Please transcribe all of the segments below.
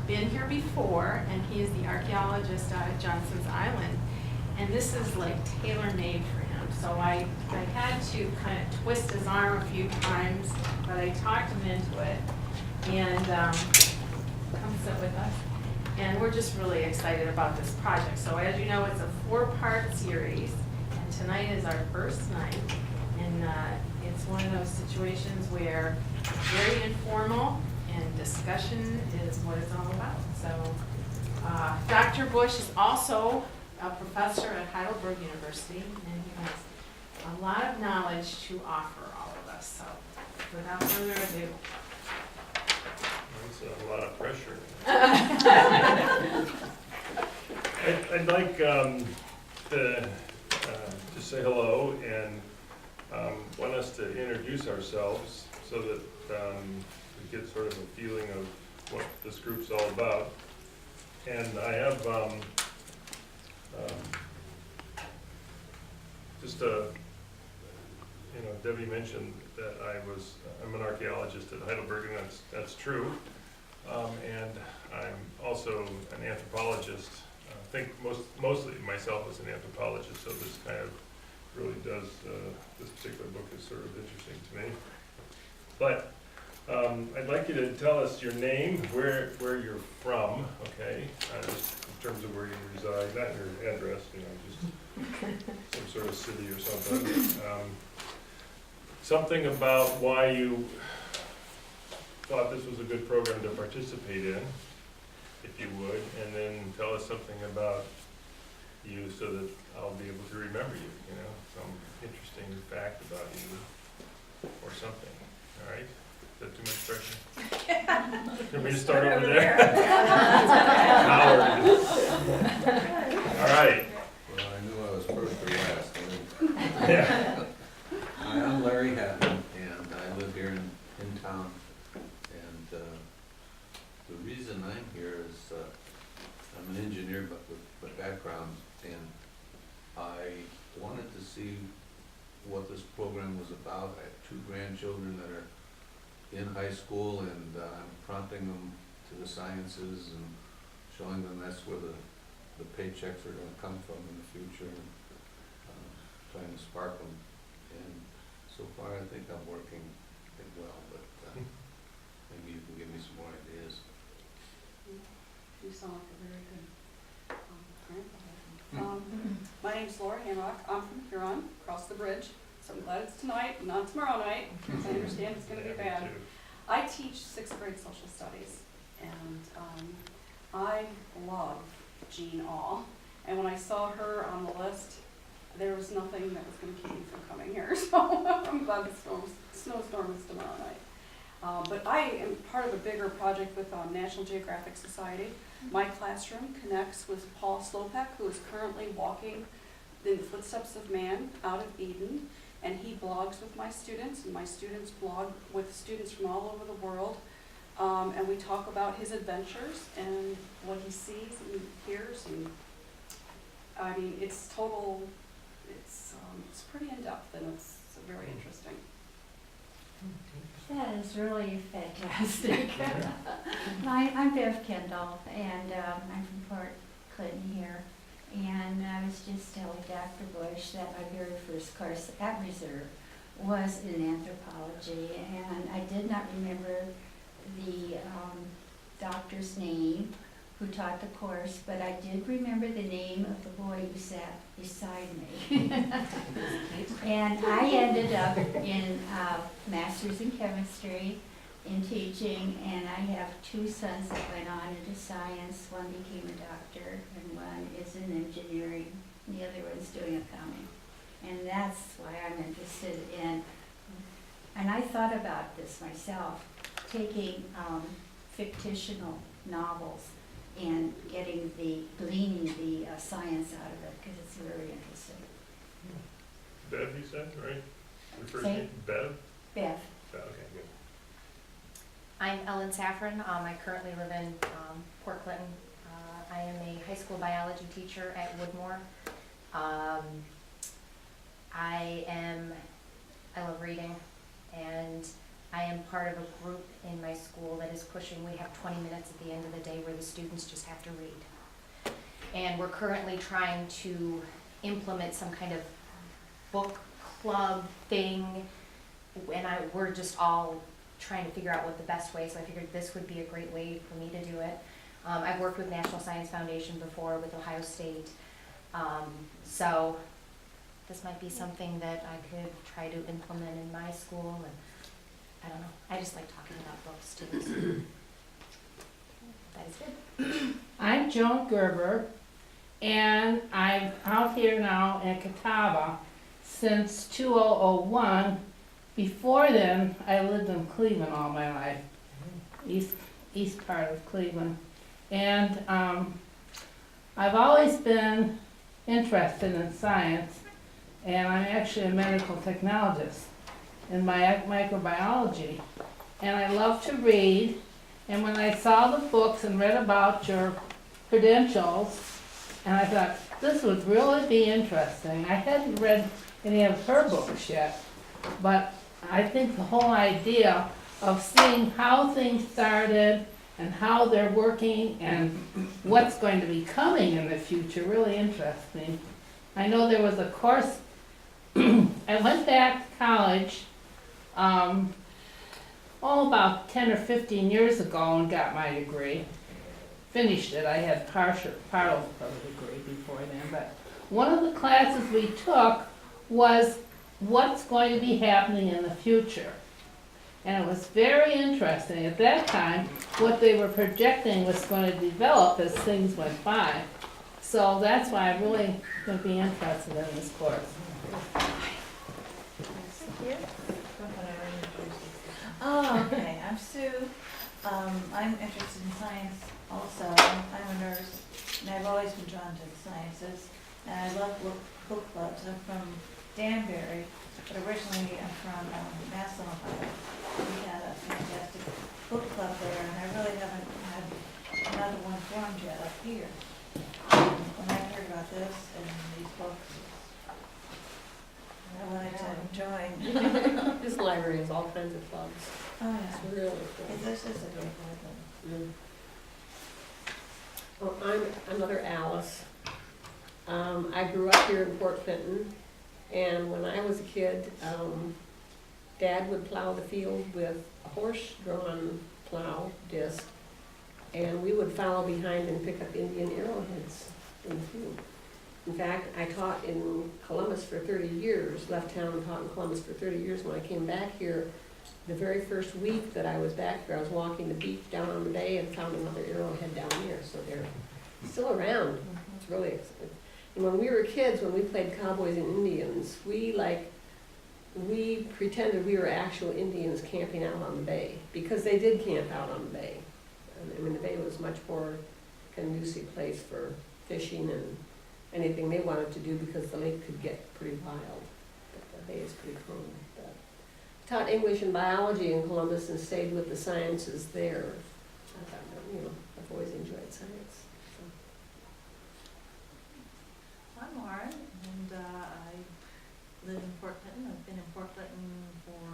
been here before, and he is the archaeologist out at Johnson's Island. And this is like tailor-made for him. So I had to kind of twist his arm a few times, but I talked him into it. And come sit with us. And we're just really excited about this project. So as you know, it's a 4-part series, and tonight is our first night. And it's one of those situations where it's very informal, and discussion is what it's all about. So Dr. Bush is also a professor at Heidelberg University, and he has a lot of knowledge to offer all of us. So without further ado. That's a lot of pressure. I'd like to say hello and want us to introduce ourselves so that we get sort of a feeling of what this group's all about. And I have just a, Debbie mentioned that I'm an archaeologist at Heidelberg, and that's true. And I'm also an anthropologist. I think mostly myself as an anthropologist, so this kind of really does, this particular book is sort of interesting to me. But I'd like you to tell us your name, where you're from, okay? Just in terms of where you reside, not your address, just some sort of city or something. Something about why you thought this was a good program to participate in, if you would, and then tell us something about you so that I'll be able to remember you, some interesting fact about you or something, all right? Is that too much pressure? Can we just start over there? Howard. All right. Well, I knew I was first or last. Yeah. Hi, I'm Larry Hatton, and I live here in town. And the reason I'm here is I'm an engineer, but with background, and I wanted to see what this program was about. I have 2 grandchildren that are in high school, and I'm prompting them to the sciences and showing them that's where the paychecks are going to come from in the future, and trying to spark them. And so far, I think I'm working it well, but maybe you can give me some more ideas. You sound like a very good grandfather. My name's Laura Hanrock. I'm from Huron, across the bridge. So I'm glad it's tonight, not tomorrow night, because I understand it's going to be bad. I teach 6th grade social studies, and I love Jean Auel. And when I saw her on the list, there was nothing that was going to keep me from coming here. So I'm glad the snowstorm is tomorrow night. But I am part of a bigger project with National Geographic Society. My classroom connects with Paul Slopak, who is currently walking in the footsteps of man out of Eden. And he blogs with my students, and my students blog with students from all over the world. And we talk about his adventures and what he sees and hears. And I mean, it's pretty in-depth, and it's very interesting. That is really fantastic. I'm Bev Kendall, and I'm from Port Clinton here. And I was just telling Dr. Bush that my very first course at Reserve was in anthropology, and I did not remember the doctor's name who taught the course, but I did remember the name of the boy who sat beside me. And I ended up in master's in chemistry, in teaching, and I have 2 sons that went on into science. One became a doctor, and one is in engineering, and the other one's doing accounting. And that's why I'm interested in, and I thought about this myself, taking fictional novels and gleaning the science out of it, because it's very interesting. Bev, you said, right? Your first Say? name? Bev? Bev. Okay, good. I'm Ellen Saffron. I currently live in Port Clinton. I am a high school biology teacher at Woodmore. I love reading, and I am part of a group in my school that is pushing, we have 20 minutes at the end of the day where the students just have to read. And we're currently trying to implement some kind of book club thing, and we're just all trying to figure out what the best way, so I figured this would be a great way for me to do it. I've worked with National Science Foundation before, with Ohio State, so this might be something that I could try to implement in my school, and I don't know, I just like talking about books too, so that is good. I'm Joan Gerber, and I'm out here now in Catawba since 2001. Before then, I lived in Cleveland all my life, east part of Cleveland. And I've always been interested in science, and I'm actually a medical technologist in microbiology. And I love to read, and when I saw the books and read about your credentials, and I thought, this would really be interesting. I hadn't read any of her books yet, but I think the whole idea of seeing how things started and how they're working and what's going to be coming in the future really interests me. I know there was a course, I went back to college about 10 or 15 years ago and got my degree. Finished it. I had part of the degree before then, but one of the classes we took was what's going to be happening in the future. And it was very interesting. At that time, what they were projecting was going to develop as things went by. So that's why I'm really going to be interested in this course. Oh, okay. I'm Sue. I'm interested in science also. I'm a nurse, and I've always been drawn to the sciences. And I love book clubs. I'm from Danbury, but originally I'm from Massillon, Ohio. We had a fantastic book club there, and I really haven't had another one formed yet up here. When I heard about this and these books, I wanted to join. This library has all kinds of clubs. Oh, yeah. It's really cool. This is a great library. Well, I'm another Alice. I grew up here in Port Clinton, and when I was a kid, Dad would plow the field with a horse-drawn plow disc, and we would follow behind and pick up Indian arrowheads in the field. In fact, I taught in Columbus for 30 years, left town and taught in Columbus for 30 years. When I came back here, the very first week that I was back here, I was walking the beach down on the bay and found another arrowhead down here, so they're still around. It's really exciting. And when we were kids, when we played cowboys and Indians, we pretended we were actual Indians camping out on the bay, because they did camp out on the bay. I mean, the bay was much more conducive place for fishing and anything they wanted to do, because the lake could get pretty wild. But the bay is pretty calm. But taught English and biology in Columbus and stayed with the sciences there. I thought, I've always enjoyed science. So. I'm Lauren, and I live in Port Clinton. I've been in Port Clinton for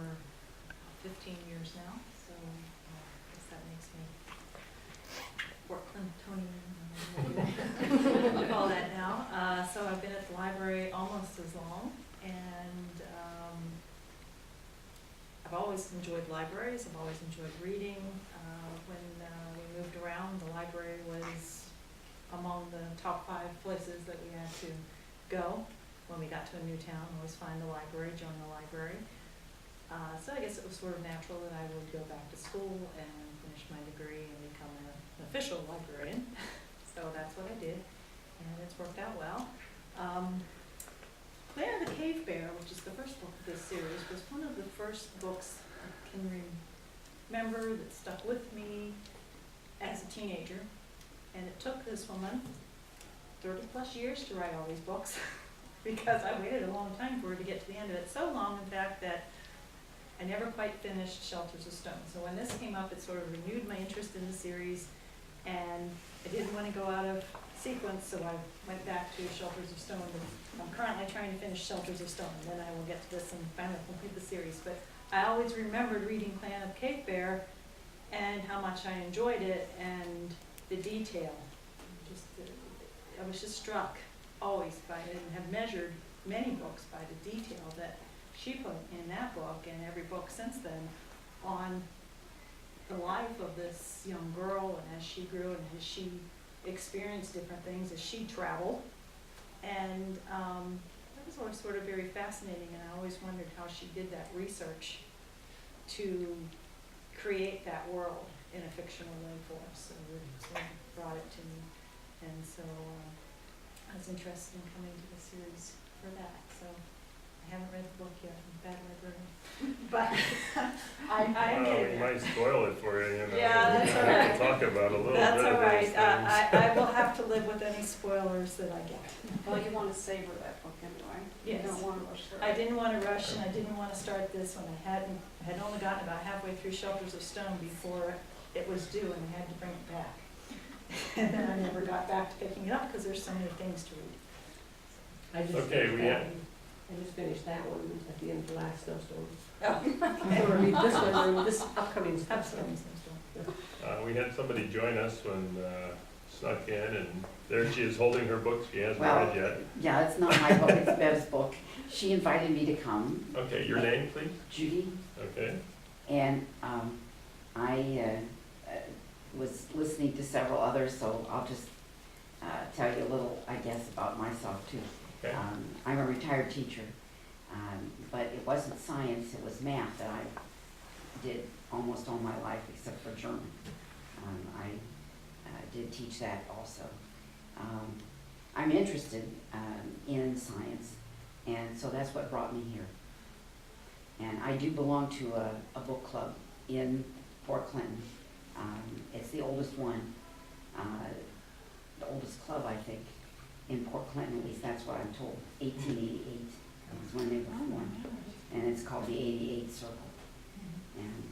15 years now, so I guess that makes me Port Clintonian. I'll call that now. So I've been at the library almost as long, and I've always enjoyed libraries. I've always enjoyed reading. When we moved around, the library was among the top 5 places that we had to go when we got to a new town. Always find the library, join the library. So I guess it was sort of natural that I would go back to school and finish my degree and become an official librarian. So that's what I did, and it's worked out well. Claire the Cave Bear, which is the first book of this series, was one of the first books I can remember that stuck with me as a teenager. And it took this woman 30 plus years to write all these books because I waited a long time for her to get to the end of it. So long, in fact, that I never quite finished Shelters of Stone. So when this came up, it sort of renewed my interest in the series, and I didn't want to go out of sequence, so I went back to Shelters of Stone. I'm currently trying to finish Shelters of Stone, and then I will get to this and finally complete the series. But I always remembered reading Clan of Cape Bear and how much I enjoyed it and the detail. I was just struck always by it and have measured many books by the detail that she put in that book and every book since then on the life of this young girl and as she grew and as she experienced different things as she traveled. And that was always sort of very fascinating, and I always wondered how she did that research to create that world in a fictional way for us. So it sort of brought it to me, and so I was interested in coming to the series for that. So I haven't read the book yet, I'm a bad librarian, but I am Well, we getting might there. spoil it for you, you know. Yeah, that's We all have right. to talk about a little bit That's of all those right, things. I will have to live with any spoilers that I get. Well, you want to savor that book anyway. Yes. You don't want to rush through it. I didn't want to rush, and I didn't want to start this when I had only gotten about halfway through Shelters of Stone before it was due, and I had to bring it back. And then I never got back to picking it up because there's so many things to read. I just Okay, finished we that had- one. I just finished that one at the end of the last snowstorm. Oh, So we'll read this one, or this upcoming snowstorm. absolutely. Snowstorm. We had somebody join us when snuck in, and there she is holding her book she hasn't Well- read yet. Yeah, it's not my book, it's Bev's book. She invited me to come, Okay, your name, please? Judy, Okay. and I was listening to several others, so I'll just tell you a little, I guess, about myself too. Okay. I'm a retired teacher, but it wasn't science, it was math that I did almost all my life except for German. I did teach that also. I'm interested in science, and so that's what brought me here. And I do belong to a book club in Port Clinton. It's the oldest one, the oldest club, I think, in Port Clinton, at least that's what I'm told. 1888 is when they were formed, and it's called the 88 Circle. And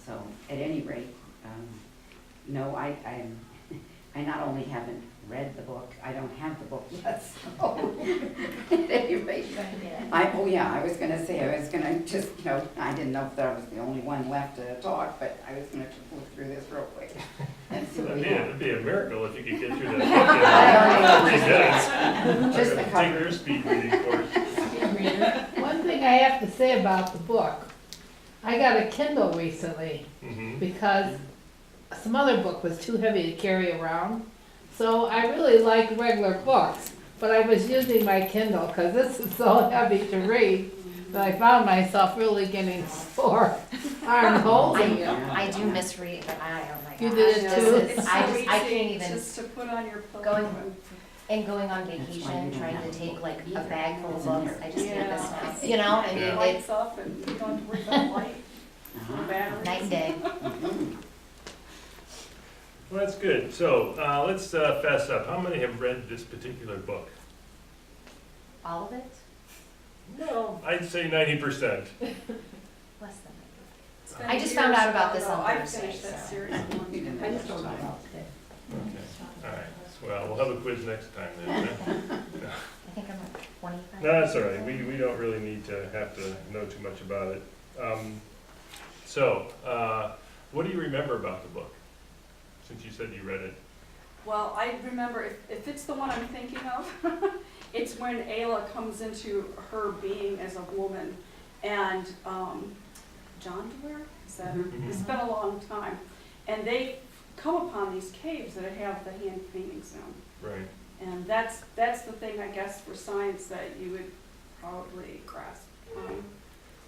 so, at any rate, no, I not only haven't read the book, I don't have the book yet, so, at any rate, I was gonna say, I was gonna just, I didn't know if I was the only one left to talk, but I was gonna just look through this real quick and see what we have. It'd be a miracle if you could get through that book in 3 minutes. Just the Take cover. your speed reading course. One thing I have to say about the book, I got a Kindle recently Mhm. because some other book was too heavy to carry around. So I really like regular books, but I was using my Kindle because this is so heavy to read that I found myself really getting sore arm holding it. I do misread, but I, oh my gosh. You did it this too? is- It's I so just, I easy can't even, just to put on your pillow. Going- and going on That's why you vacation, don't trying have to a take book like a either. bag full of It's in books, there. I just need this Yeah. now. You know, I mean, Yeah. Lights up and you don't have to worry about light, Uh-huh. or batteries. night and day. Mhm. Well, that's good. So let's fess up. How many have read this particular book? All of it? No, I'd say 90%. Less than It's been I just years found out about ago, this though. on I Thursday, finished that so. series a long You didn't time I just don't know ago. about today. Okay. All right. Well, we'll have a quiz next time then. huh? I think I'm like 25. No, that's all right. We don't really need to have to know too much about it. What do you remember about the book? Since you said you read it. Well, I remember, if it's the one I'm thinking of, it's when Ayla comes into her being as a woman, and John Dewar, is that, Mhm. it's been a long time, and they come upon these caves that have the hand paintings in them. Right. And that's the thing, I guess, for science that you would probably grasp.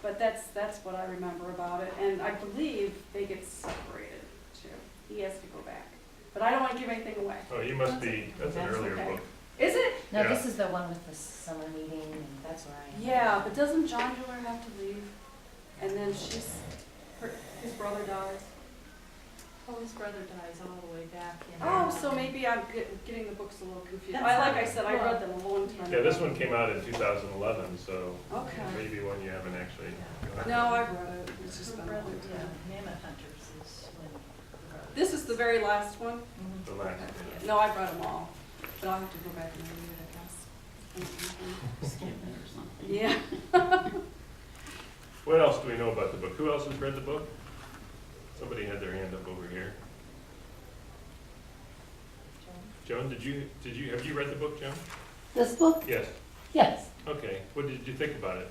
But that's what I remember about it, and I believe they get separated too. He has to go back, but I don't want to give anything away. Oh, you must be, that's an That's earlier okay. book. Is it? No, Yeah. this is the one with the summer meeting, and that's where I am. Yeah, but doesn't John Dewar have to leave? And then his brother dies. Oh, his brother dies all the way back in. Oh, so maybe I'm getting the books a little confused. That's Like I not- said, I read them a long time Yeah, this ago. one came out in 2011, so Okay. maybe one you haven't actually. No, I've read it. It's just Her been a long brother, time. Mammoth Hunters is when. This is the very last one? The last one. No, I've read them all, but I'll have to go back and read it, I guess. Skip it or something. Yeah. What else do we know about the book? Who else has read the book? Somebody had their hand up over here. Joan, have you read the book, Joan? This book? Yes. Yes. Okay. What did you think about it?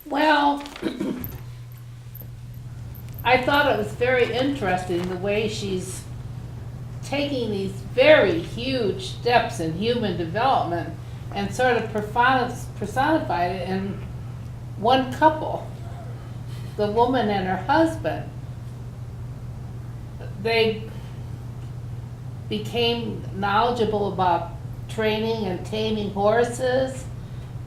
Well, I thought it was very interesting the way she's taking these very huge steps in human development and sort of personified it in one couple, the woman and her husband. They became knowledgeable about training and taming horses.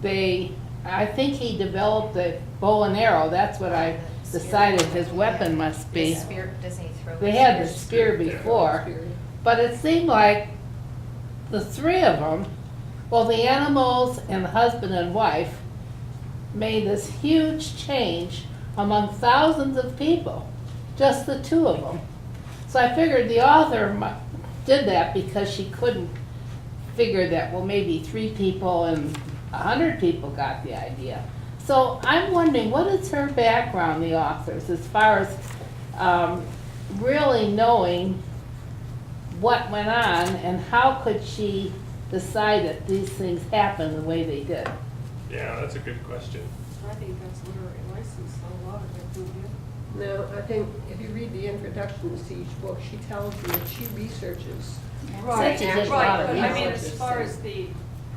I think he developed a bow and arrow. That's what I decided his weapon must be. The spear, doesn't he throw? They had the spears? spear before, but it seemed like the three of them, well, the animals and the husband and wife, made this huge change among thousands of people, just the two of them. So I figured the author did that because she couldn't figure that, well, maybe 3 people and 100 people got the idea. So I'm wondering, what is her background, the author's, as far as really knowing what went on and how could she decide that these things happened the way they did? Yeah, that's a good question. I think that's literary license, a lot of it, don't you? No, I think if you read the introductions to each book, she tells you that she researches. Right, Such a good right, lot but of I mean, research. as far as the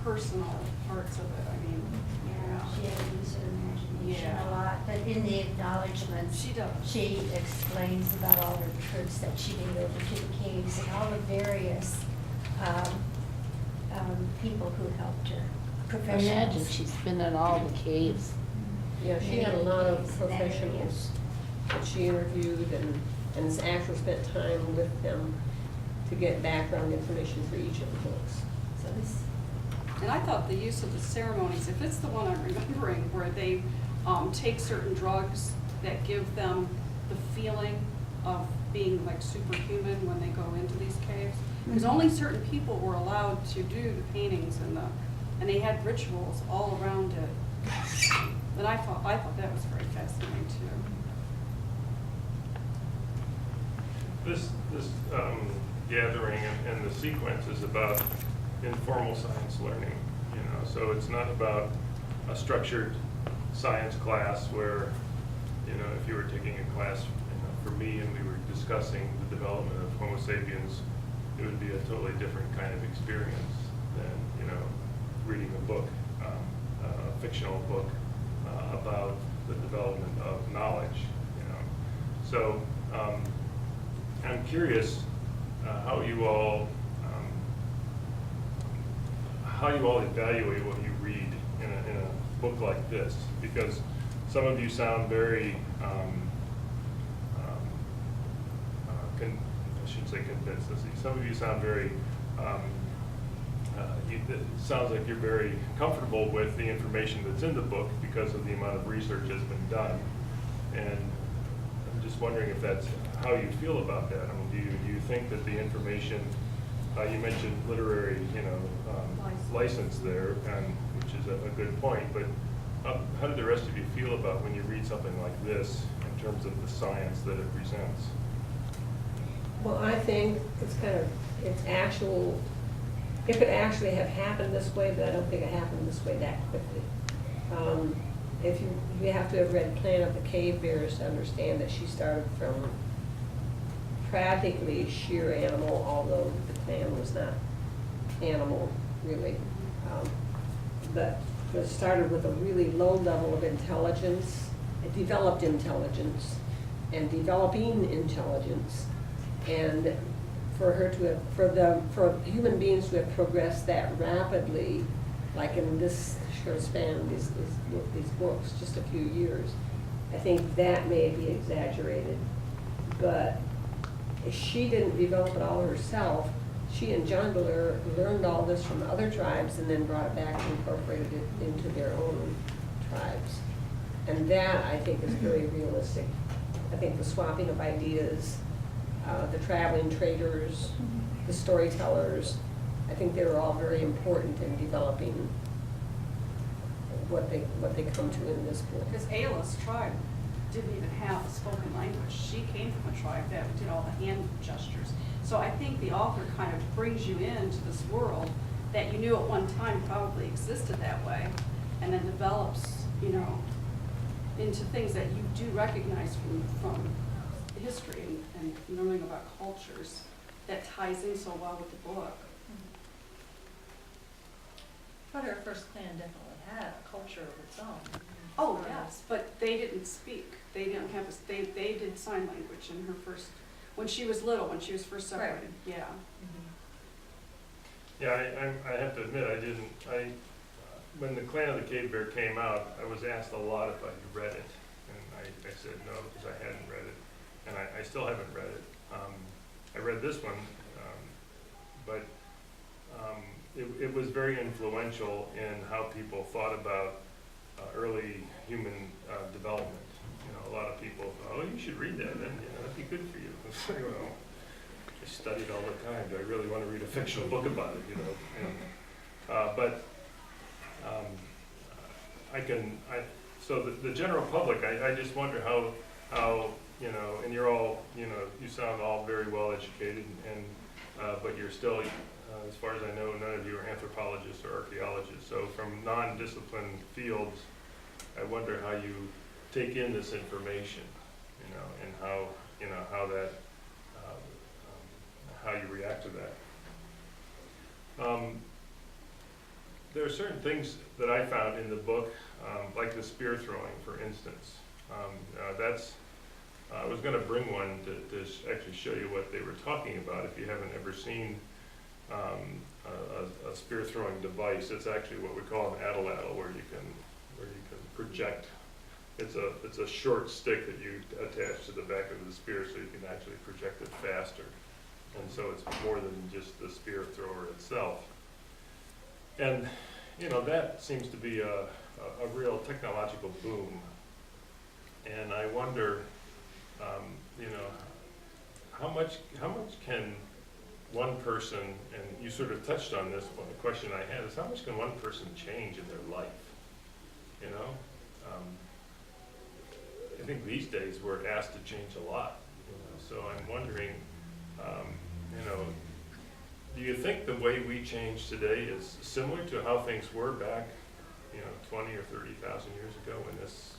personal parts of it, I mean, Yeah, she had to use her imagination Yeah. a lot, but in the acknowledgements, she does. she explains about all her trips that she made over to the caves and all the various people who helped her, Imagine professionals. she's been in all the caves. Yeah, she had a lot of professionals that she interviewed and has actually spent time with them to get background information for each of the books. So this, And I thought the use of the ceremonies, if it's the one I'm remembering, where they take certain drugs that give them the feeling of being like superhuman when they go into these caves, because only certain people were allowed to do the paintings and they had rituals all around it. And I thought that was very fascinating too. This gathering and the sequence is about informal science learning, you know, so it's not about a structured science class where, you know, if you were taking a class, you know, for me and we were discussing the development of Homo sapiens, it would be a totally different kind of experience than, you know, reading a book, a fictional book about the development of knowledge, you know. So I'm curious how you all evaluate what you read in a book like this, because some of you sound very I shouldn't say convinced. Some of you sound very it sounds like you're very comfortable with the information that's in the book because of the amount of research that's been done. And I'm just wondering if that's how you feel about that. I mean, do you think that the information, you mentioned literary, you know, license there, which is a good point, but how do the rest of you feel about when you read something like this in terms of the science that it presents? Well, I think it's actual, it could actually have happened this way, but I don't think it happened this way that quickly. If you have to have read Planet of the Cave Bears to understand that she started from practically sheer animal, although the clan was not animal, really. But it started with a really low level of intelligence, it developed intelligence, and developing intelligence. And for her to have, for human beings to have progressed that rapidly, like in this short span, these books, just a few years, I think that may be exaggerated. But she didn't develop it all herself. She and John Blair learned all this from other tribes and then brought it back and incorporated it into their own tribes. And that, I think, is very realistic. I think the swapping of ideas, the traveling traders, the storytellers, I think they were all very important in developing what they come to in this book. Because Auel's tribe didn't even have a spoken language. She came from a tribe that did all the hand gestures. So I think the author kind of brings you into this world that you knew at one time probably existed that way, and then develops, you know, into things that you do recognize from history and learning about cultures that ties in so well with the book. But our first clan definitely had a culture of its own. Oh, yes, but they didn't speak. They didn't have, they did sign language in her first, when she was little, when she was first separated, yeah. Yeah, I have to admit, when the Clan of the Cave Bear came out, I was asked a lot if I'd read it, and I said no, because I hadn't read it, and I still haven't read it. I read this one, but it was very influential in how people thought about early human development. You know, a lot of people thought, oh, you should read that, and that'd be good for you. It's like, well, I studied all the time. Do I really want to read a fictional book about it? You know, but so the general public, I just wonder how you know, and you're all, you know, you sound all very well educated, and but you're still, as far as I know, none of you are anthropologists or archaeologists. So from non-disciplined fields, I wonder how you take in this information, you know, and how that, how you react to that. There are certain things that I found in the book, like the spear throwing, for instance. I was going to bring one to actually show you what they were talking about. If you haven't ever seen a spear throwing device, it's actually what we call an atlatl, where you can project. It's a short stick that you attach to the back of the spear, so you can actually project it faster. And so it's more than just the spear thrower itself. And you know, that seems to be a real technological boom. And I wonder, you know, how much can one person, and you sort of touched on this, the question I had is, how much can one person change in their life? You know, I think these days we're asked to change a lot. You know, so I'm wondering, you know, do you think the way we change today is similar to how things were back, you know, 20 or 30,000 years ago when this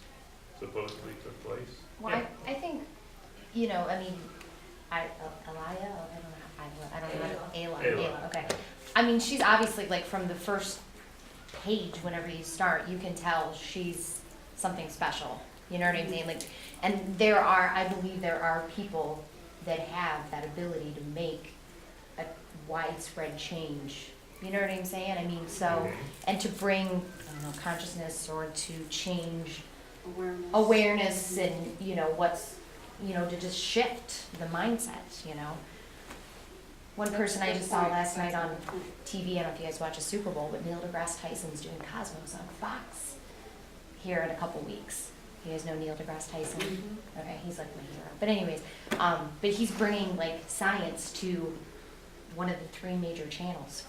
supposedly took place? Well, I think, you know, I mean, Elia, I don't know, Ayla, okay. I mean, she's obviously, like, from the first page, whenever you start, you can tell she's something special. You know what I mean? Like, and I believe there are people that have that ability to make a widespread change. You know what I'm saying? I mean, so, and to bring, I don't know, consciousness, or to change awareness and, you know, what's, you know, to just shift the mindset, you know. One person I just saw last night on TV, I don't know if you guys watch a Super Bowl, but Neil deGrasse Tyson's doing Cosmos on Fox here in a couple weeks. You guys know Neil deGrasse Tyson? Mm-hmm. Okay, he's like my hero. But anyways, but he's bringing, like, science to one of the four major channels.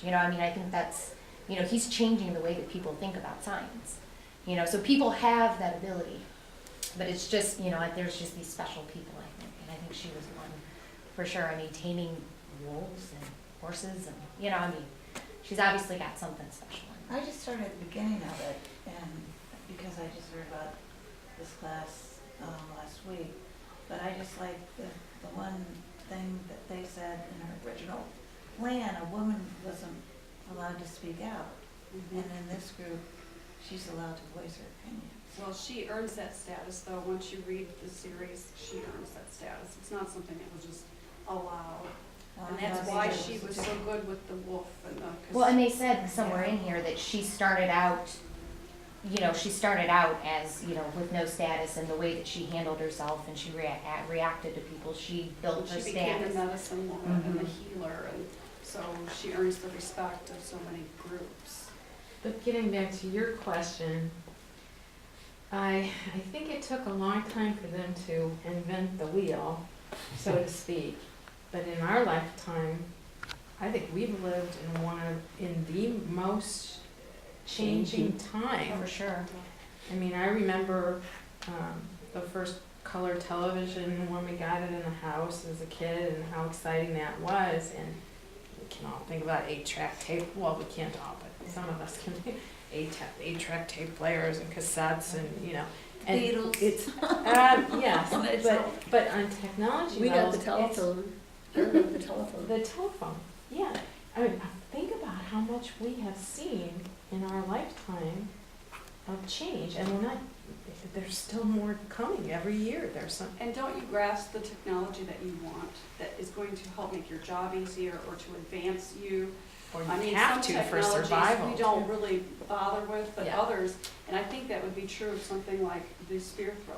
You know, I mean, I think that's, you know, he's changing the way that people think about science. You know, so people have that ability. But it's just, you know, there's just these special people, I think. And I think she was one, for sure. I mean, taming wolves and horses, and, you know, I mean, she's obviously got something special. I just started at the beginning of it, and because I just heard about this class last week, but I just like the one thing that they said in her original plan, a woman wasn't allowed to speak out. Mm-hmm. And in this group, she's allowed to voice her opinion. Well, she earns that status, though. Once you read the series, she earns that status. It's not something that was just allowed. And that's why she was so good with the wolf and the... Well, and they said somewhere in here that she started out, you know, as, you know, with no status, and the way that she handled herself and she reacted to people, she built her status. She became the medicine woman and the healer, and so she earns the respect of so many groups. But getting back to your question, I think it took a long time for them to invent the wheel, so to speak. But in our lifetime, I think we've lived in the most changing time. For sure. I mean, I remember the first color television when we got it in the house as a kid and how exciting that was. And we can all think about 8-track tape. Well, we can't all, but some of us can. 8-track tape players and cassettes and, you know. And Beatles. It's, yes, but on technology We got levels, the it's telephone. I remember the telephone. the telephone, yeah. I mean, think about how much we have seen in our lifetime of change, and we're not, there's still more coming every year. There's some, And don't you grasp the technology that you want, that is going to help make your job easier or to advance you? or I you mean, have some to for survival. technologies we don't really bother with, but Yeah. others, and I think that would be true of something like the spear thrower.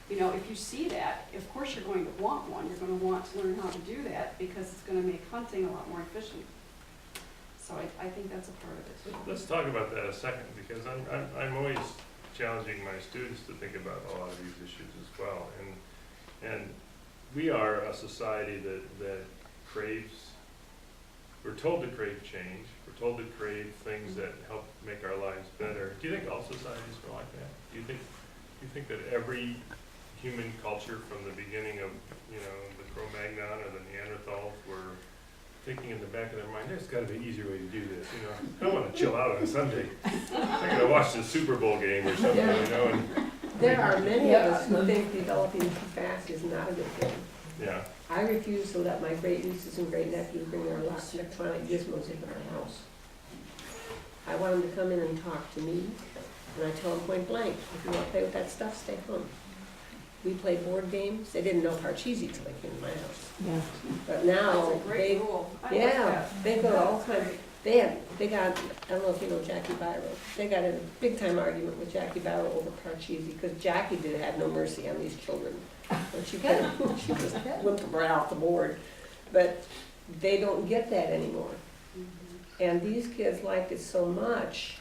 You know, if you see that, of course you're going to want one. You're going to want to learn how to do that because it's going to make hunting a lot more efficient. So I think that's a part of it. Let's talk about that a second, because I'm always challenging my students to think about a lot of these issues as well. And we are a society that craves, we're told to crave change, we're told to crave things that help make our lives better. Do you think all societies are like that? Do you think that every human culture from the beginning of, you know, the Cro-Magnon or the Neanderthals were thinking in the back of their mind, there's gotta be an easier way to do this, you know? I wanna chill out on a Sunday. I'm gonna watch the Super Bowl game or something, you know, and, There are many of us who think developing too fast is not a good thing. yeah. I refuse to let my great nieces and great nephews bring their electronic gizmos into my house. I want them to come in and talk to me, and I tell them point blank, if you want to play with that stuff, stay home. We played board games. They didn't know Parcheesi till they came to my house. Yeah. But now, That's a great rule. I like yeah, that. they go all kinds, they got, I don't know if you know Jackie Byro, they got in a big time argument with Jackie Byro over Parcheesi, because Jackie did have no mercy on these children. And she just whipped them right off the board. But they don't get that anymore. And these kids liked it so much,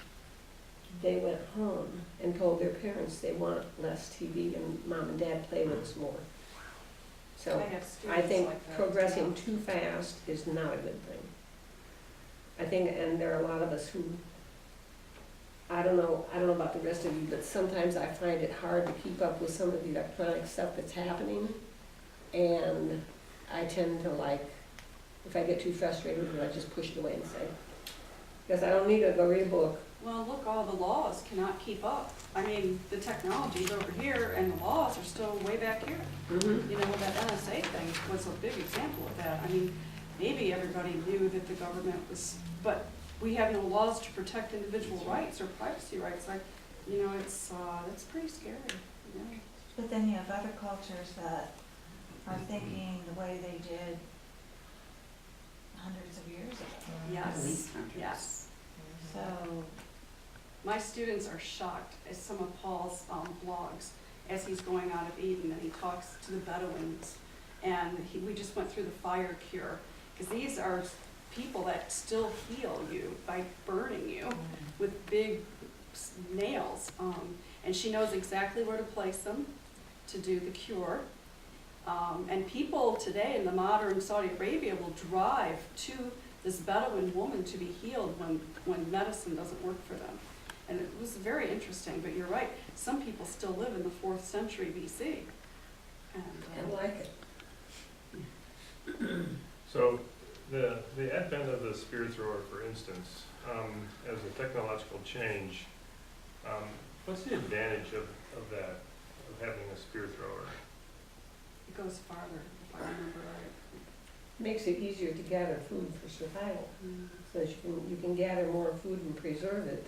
they went home and told their parents they want less TV and mom and dad play with us more. So I have I students think like that, progressing yeah. too fast is not a good thing. I think, and there are a lot of us who, I don't know about the rest of you, but sometimes I find it hard to keep up with some of the electronic stuff that's happening. And I tend to like, if I get too frustrated with it, I just push it away and say, because I don't need to go read a book. Well, look, all the laws cannot keep up. I mean, the technology's over here and the laws are still way back here. Mm-hmm. You know, that NSA thing was a big example of that. I mean, maybe everybody knew that the government was, but we have no laws to protect individual rights or privacy rights. Like, you know, it's pretty scary, you know. But then you have other cultures that are thinking the way they did hundreds of years ago. At least Yes, hundreds. yes. So, My students are shocked at some of Paul's blogs as he's going out of Eden and he talks to the Bedouins. And we just went through the fire cure, because these are people that still heal you by burning you with big nails. And she knows exactly where to place them to do the cure. And people today in the modern Saudi Arabia will drive to this Bedouin woman to be healed when medicine doesn't work for them. And it was very interesting, but you're right, some people still live in the 4th century BC. And like it. So the advent of the spear thrower, for instance, as a technological change, what's the advantage of that, of having a spear thrower? It goes farther, if I remember right. Makes it easier to gather food for survival, so that you can gather more food and preserve it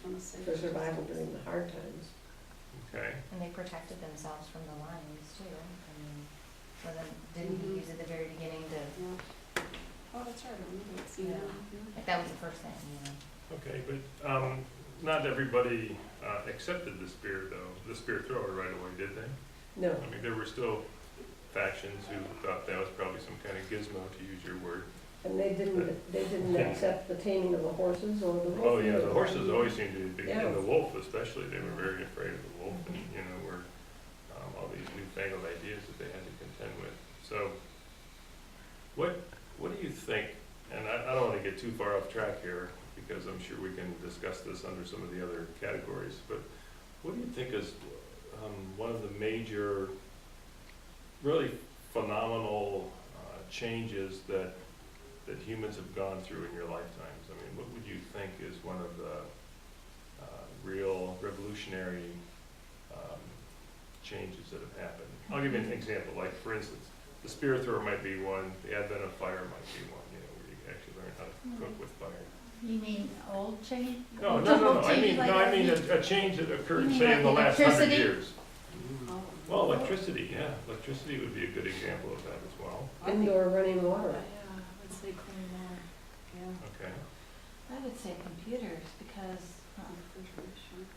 On a safe for survival distance. during the hard times. Okay. And they protected themselves from the lions too. I mean, so then didn't he use at the very beginning to, Yeah. Oh, that's right, I remember it, see, Yeah. yeah. like that was the first thing, you know? Okay, but not everybody accepted the spear, though, the spear thrower right away, did they? No, I mean, there were still factions who thought that was probably some kind of gizmo, to use your word. and they didn't accept the taming of the horses or the wolf. Oh, yeah, the either. horses always seemed to be, Yeah. and the wolf especially, they were very afraid of the wolf, and, you know, were all these newfangled ideas that they had to contend with. So, what do you think, and I don't want to get too far off track here, because I'm sure we can discuss this under some of the other categories, but what do you think is one of the major, really phenomenal changes that humans have gone through in your lifetimes? I mean, what would you think is one of the real revolutionary changes that have happened? I'll give you an example. Like, for instance, the spear thrower might be one. The advent of fire might be one. You know, where you actually learn how to cook with fire. You mean old change? No. Old I change mean like a change that occurred, You mean say, in the like last 100 electricity? years. Well, electricity, yeah. Electricity would be a good example of that as well. Indoor running water. Yeah, I would say clean water, yeah. Okay. I would say computers because, Refrigeration.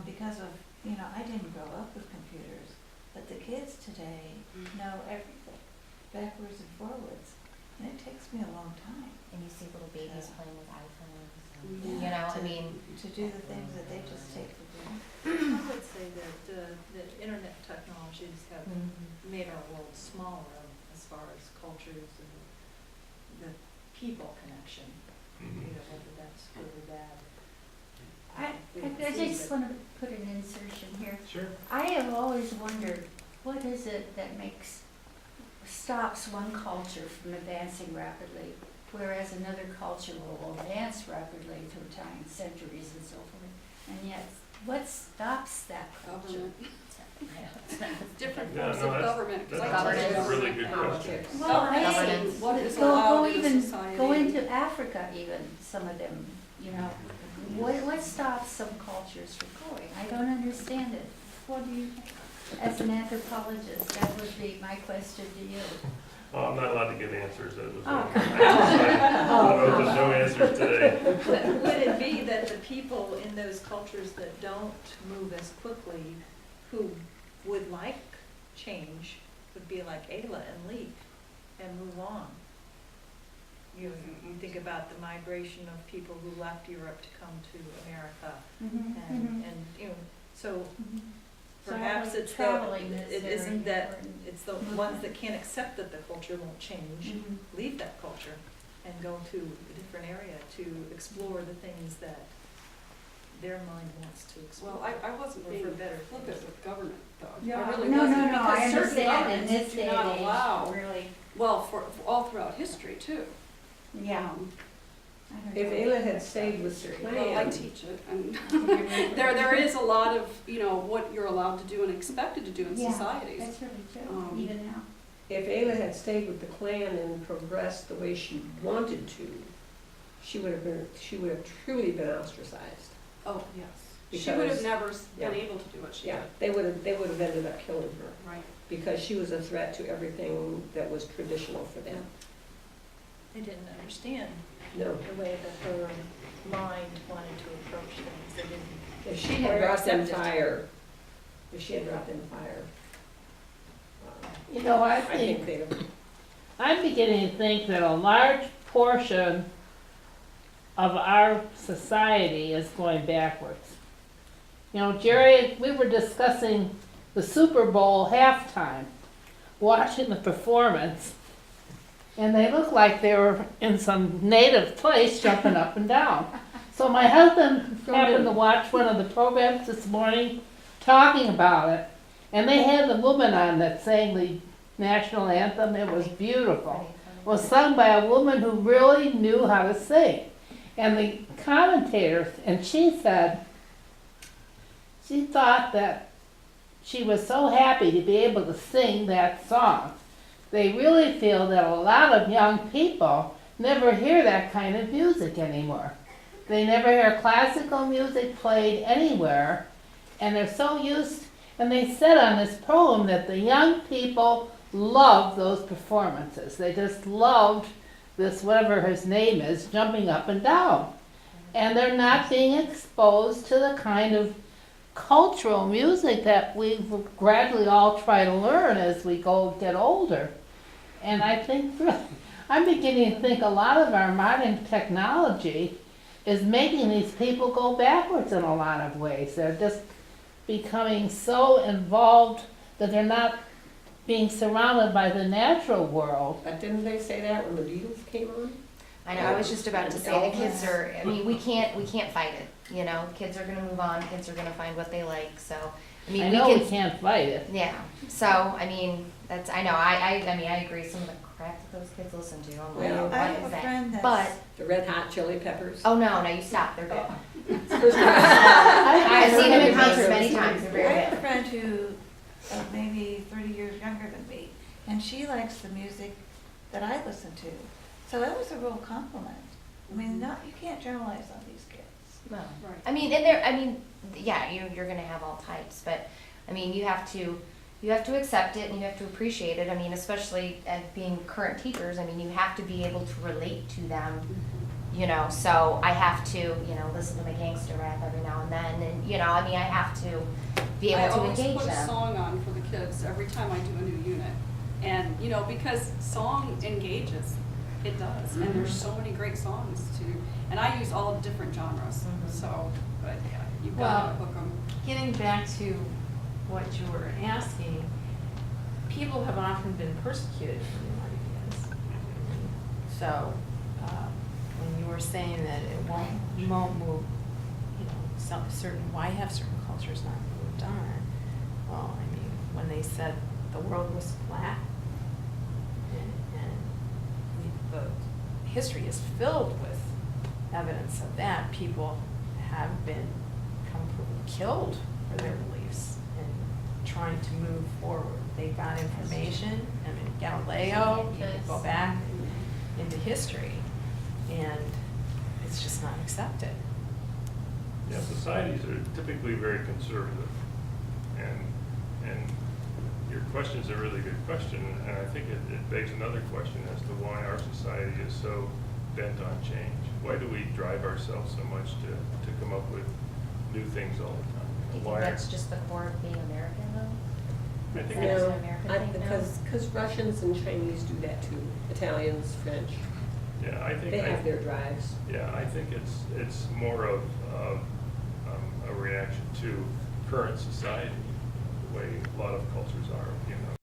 because of, I didn't grow up with computers, but the kids today know everything, backwards and forwards, and it takes me a long time. And you see little babies playing with iPhones, and, Yeah, you know, I to- mean, To do the things that they just take for granted. I would say that internet technologies have made our world smaller as far as cultures and the people connection, Mhm. whether that's good or bad. I just want to put an insertion here. Sure. I have always wondered, what is it that stops one culture from advancing rapidly, whereas another culture will advance rapidly through time, centuries and so forth, and yet, what stops that culture? Different Yeah, forms no, of that's- government. 'cause that's I Governance. teach a really government good now. question. Well, I Governance. see. What is Go allowed in even, society. go into Africa even, some of them, what stops some cultures from going? I don't understand it. What do you, as an anthropologist, that would be my question to you. Well, I'm not allowed to give answers. That was Oh. there's no answers today. Would it be that the people in those cultures that don't move as quickly, who would like change, would be like Ayla and leap and move on? You think about the migration of people who left Europe to come to America, and so perhaps it's traveling is it very isn't that, important. it's the ones that can't accept that the culture won't change, Mhm. leave that culture and go to a different area to explore the things that their mind wants to explore. Well, I wasn't Or being for better flippant things. with government, though. No, I really no, wasn't, no, I because certain understand in governments this do day not and allow, age, really, well, for all throughout history too. yeah. I don't If know. Ayla had stayed with the Well, I clan, teach it, and there is a lot of, what you're allowed to do and expected to do in Yeah, societies. That's really true, even now. if Ayla had stayed with the clan and progressed the way she wanted to, she would have truly been ostracized. Oh, yes. She would have Because- never been yeah. able to do what she Yeah, did. they would have ended up killing her Right. because she was a threat to everything that was traditional for them. They didn't understand No, the way that her mind wanted to approach things. They didn't. if she had dropped in Accepted. fire, You know, I I think think, they'd have, I'm beginning to think that a large portion of our society is going backwards. You know, Jerry, we were discussing the Super Bowl halftime, watching the performance, and they looked like they were in some native place jumping up and down. So my husband happened to watch one of the programs this morning talking about it, and they had the woman on that sang the national anthem. It was beautiful. It was sung by a woman who really knew how to sing. And the commentators, and she said, she thought that she was so happy to be able to sing that song. They really feel that a lot of young people never hear that kind of music anymore. They never hear classical music played anywhere, and they're so used, and they said on this poem that the young people loved those performances. They just loved this, whatever his name is, jumping up and down. And they're not being exposed to the kind of cultural music that we gradually all try to learn as we get older. And I think, I'm beginning to think a lot of our modern technology is making these people go backwards in a lot of ways. They're just becoming so involved that they're not being surrounded by the natural world. but didn't they say that when the Beatles came on? I know, I was just about to say, the kids are, I mean, we can't fight it, you know, kids are gonna move on, kids are gonna find what they like, so, I mean, I we know we can, can't fight it. yeah, so, I mean, that's, I know, I mean, I agree, some of the crap that those kids listen to, I'm like, Well, what I is have a that? friend that's. But, The Red Hot Chili Peppers. oh no, you stop, they're good. I've I've seen them in heard of concert those. many times, they're I very have a good. friend who, maybe 30 years younger than me, and she likes the music that I listen to. So that was a real compliment. I mean, you can't generalize on these kids. No. Right. I mean, and there, I mean, yeah, you're gonna have all types, but, I mean, you have to accept it and you have to appreciate it, I mean, especially as being current teachers, I mean, you have to be able to relate to them, you know, so I have to, you know, listen to my gangster rap every now and then, and, you know, I mean, I have to be able to engage I always put a them. song on for the kids every time I do a new unit. And, you know, because song engages, it does, and there's so many great songs too. And I use all different genres, Mhm. so, but yeah, you've Well, got to hook them. Getting back to what you were asking, people have often been persecuted for their ideas. So, when you were saying that you won't move, you know, why have certain cultures not moved on? Well, I mean, when they said the world was flat, and the history is filled with evidence of that, people have been killed for their beliefs and trying to move forward. They got information, I mean, Galileo, you can go back into history, and it's just not accepted. Yeah, societies are typically very conservative, and your question's a really good question, and I think it begs another question as to why our society is so bent on change. Why do we drive ourselves so much to come up with new things all the time? Do you think Why- that's just the core of being American though? I think Is it's, that an American thing now? Because Russians and Chinese do that too, Italians, French, yeah, I think. they have their drives. Yeah, I think it's more of a reaction to current society, the way a lot of cultures are, you know.